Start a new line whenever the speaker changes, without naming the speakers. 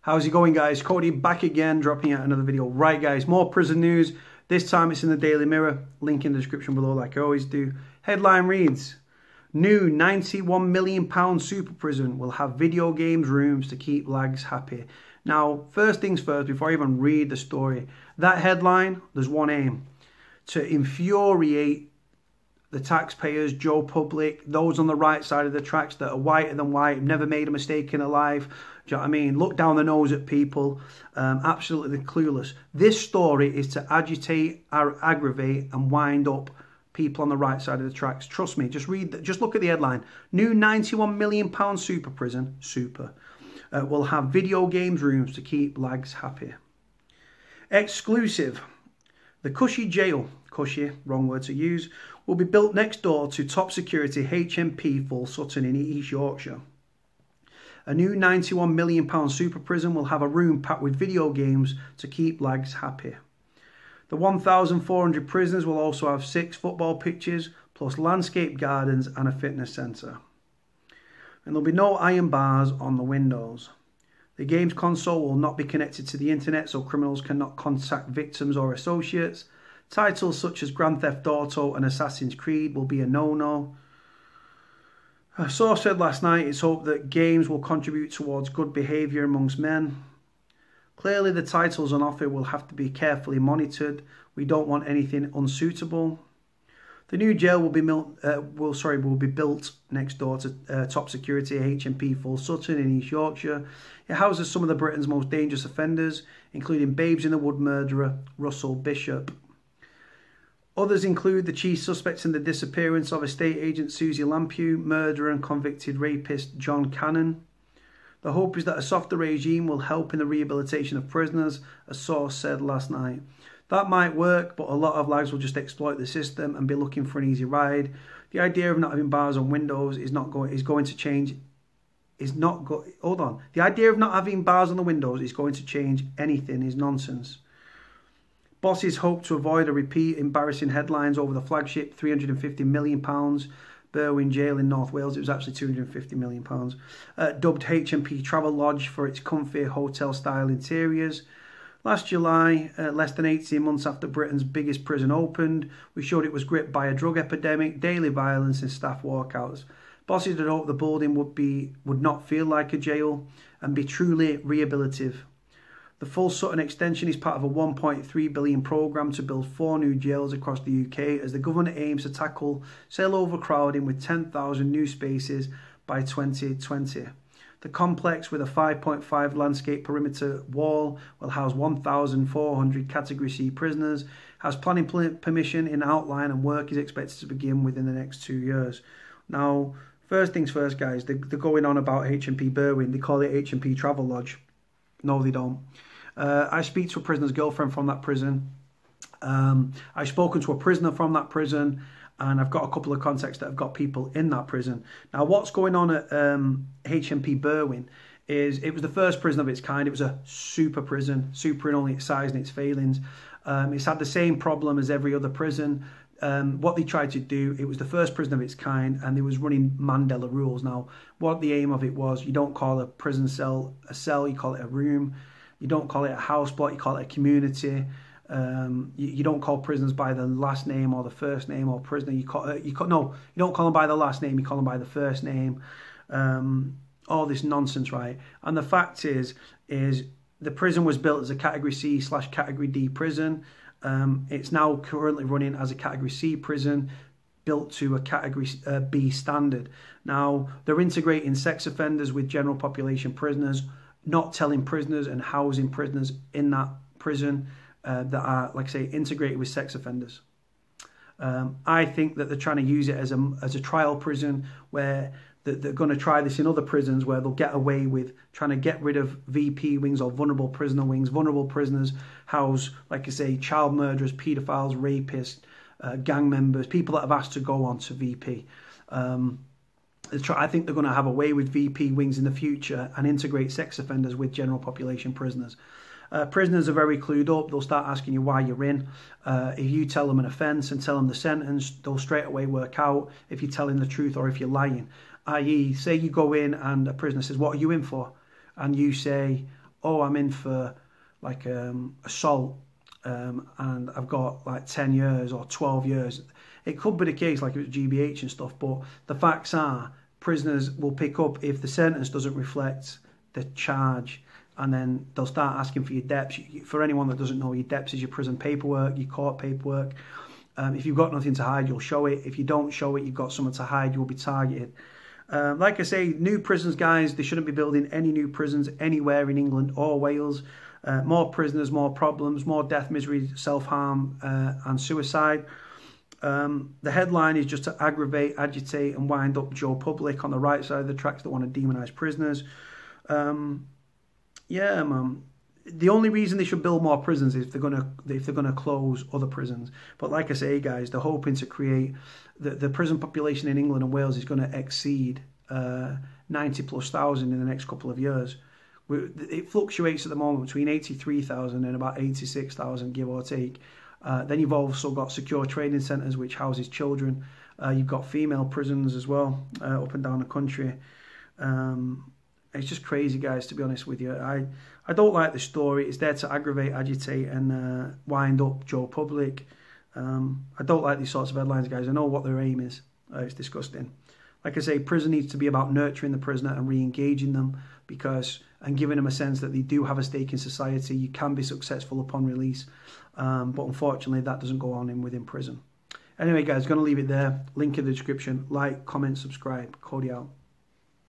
How's it going, guys? Cody back again, dropping out another video. Right, guys, more prison news. This time it's in the Daily Mirror. Link in the description below like I always do. Headline reads, new £91 million super prison will have video games rooms to keep lags happy. Now, first things first, before I even read the story, that headline, there's one aim: to infuriate the taxpayers, Joe Public, those on the right side of the tracks that are whiter than white, never made a mistake in their life. Do you know what I mean? Look down the nose at people, absolutely clueless. This story is to agitate, aggravate and wind up people on the right side of the tracks. Trust me, just read, just look at the headline. New £91 million super prison, will have video games rooms to keep lags happy. Exclusive. The cushy jail, cushy, wrong word to use, will be built next door to top security HMP Full Sutton in East Yorkshire. A new £91 million super prison will have a room packed with video games to keep lags happy. The 1,400 prisoners will also have 6 football pitches, plus landscape gardens and a fitness centre. And there'll be no iron bars on the windows. The games console will not be connected to the internet, so criminals cannot contact victims or associates. Titles such as Grand Theft Auto and Assassin's Creed will be a no-no. A source said last night it's hoped that games will contribute towards good behaviour amongst men. Clearly the titles on offer will have to be carefully monitored. We don't want anything unsuitable. The new jail will be built next door to top security HMP Full Sutton in East Yorkshire. It houses some of the Britain's most dangerous offenders, including Babes in the Wood murderer Russell Bishop. Others include the chief suspects in the disappearance of estate agent Susie Lampew, murderer and convicted rapist John Cannon. The hope is that a softer regime will help in the rehabilitation of prisoners, a source said last night. That might work, but a lot of lags will just exploit the system and be looking for an easy ride. The idea of not having bars on windows The idea of not having bars on the windows is going to change anything is nonsense. Bosses hope to avoid a repeat embarrassing headlines over the flagship £350 million Berwyn Jail in North Wales. It was actually £250 million. Dubbed HMP Travel Lodge for its comfy hotel-style interiors. Last July, less than 18 months after Britain's biggest prison opened, we showed it was gripped by a drug epidemic, daily violence and staff walkouts. Bosses had hoped the building would not feel like a jail and be truly rehabilitative. The Full Sutton extension is part of a £1.3 billion programme to build 4 new jails across the UK as the government aims to tackle cell overcrowding with 10,000 new spaces by 2020. The complex, with a 5.5 landscape perimeter wall, will house 1,400 Category C prisoners, has planning permission in outline, and work is expected to begin within the next 2 years. Now, first things first, guys, they're going on about HMP Berwyn. They call it HMP Travel Lodge. No, they don't. I speak to a prisoner's girlfriend from that prison. I've spoken to a prisoner from that prison, and I've got a couple of contacts that have got people in that prison. Now, what's going on at HMP Berwyn is it was the first prison of its kind. It was a super prison, super in only its size and its failings. It's had the same problem as every other prison. What they tried to do, it was the first prison of its kind, and they was running Mandela rules. Now, what the aim of it was, you don't call a prison cell a cell, you call it a room. You don't call it a house block, you call it a community. You don't call prisoners by the last name or the first name, or prisoner. You don't call them by the last name, you call them by the first name. All this nonsense, right? And the fact is the prison was built as a Category C/Category D prison. It's now currently running as a Category C prison, built to a Category B standard. Now, they're integrating sex offenders with general population prisoners, not telling prisoners and housing prisoners in that prison that are, like I say, integrated with sex offenders. I think that they're trying to use it as a trial prison, where they're going to try this in other prisons where they'll get away with trying to get rid of VP wings or vulnerable prisoner wings. Vulnerable prisoners house, like I say, child murderers, paedophiles, rapists, gang members, people that have asked to go on to VP. I think they're going to have a way with VP wings in the future and integrate sex offenders with general population prisoners. Prisoners are very clued up. They'll start asking you why you're in. If you tell them an offence and tell them the sentence, they'll straight away work out if you're telling the truth or if you're lying. I.e., say you go in and a prisoner says, "What are you in for?" And you say, oh, I'm in for like assault and I've got like 10 years or 12 years. It could be the case like it was GBH and stuff, but the facts are prisoners will pick up if the sentence doesn't reflect the charge, and then they'll start asking for your deps. For anyone that doesn't know, your deps is your prison paperwork, your court paperwork. If you've got nothing to hide, you'll show it. If you don't show it, you've got something to hide, you'll be targeted. Like I say, new prisons, guys, they shouldn't be building any new prisons anywhere in England or Wales. More prisoners, more problems, more death, misery, self-harm and suicide. The headline is just to aggravate, agitate and wind up Joe Public on the right side of the tracks that want to demonise prisoners. Yeah, man. The only reason they should build more prisons is if they're gonna close other prisons. But like I say, guys, they're hoping to create the prison population in England and Wales is going to exceed 90,000+ in the next couple of years. It fluctuates at the moment between 83,000 and about 86,000, give or take. Then you've also got secure training centres which houses children. You've got female prisons as well up and down the country. It's just crazy, guys, to be honest with you. I don't like the story. It's there to aggravate, agitate and wind up Joe Public. I don't like these sorts of headlines, guys. I know what their aim is. It's disgusting. Like I say, prison needs to be about nurturing the prisoner and re-engaging them and giving them a sense that they do have a stake in society. You can be successful upon release. But unfortunately, that doesn't go on within prison. Anyway, guys, going to leave it there. Link in the description. Like, comment, subscribe. Cody out.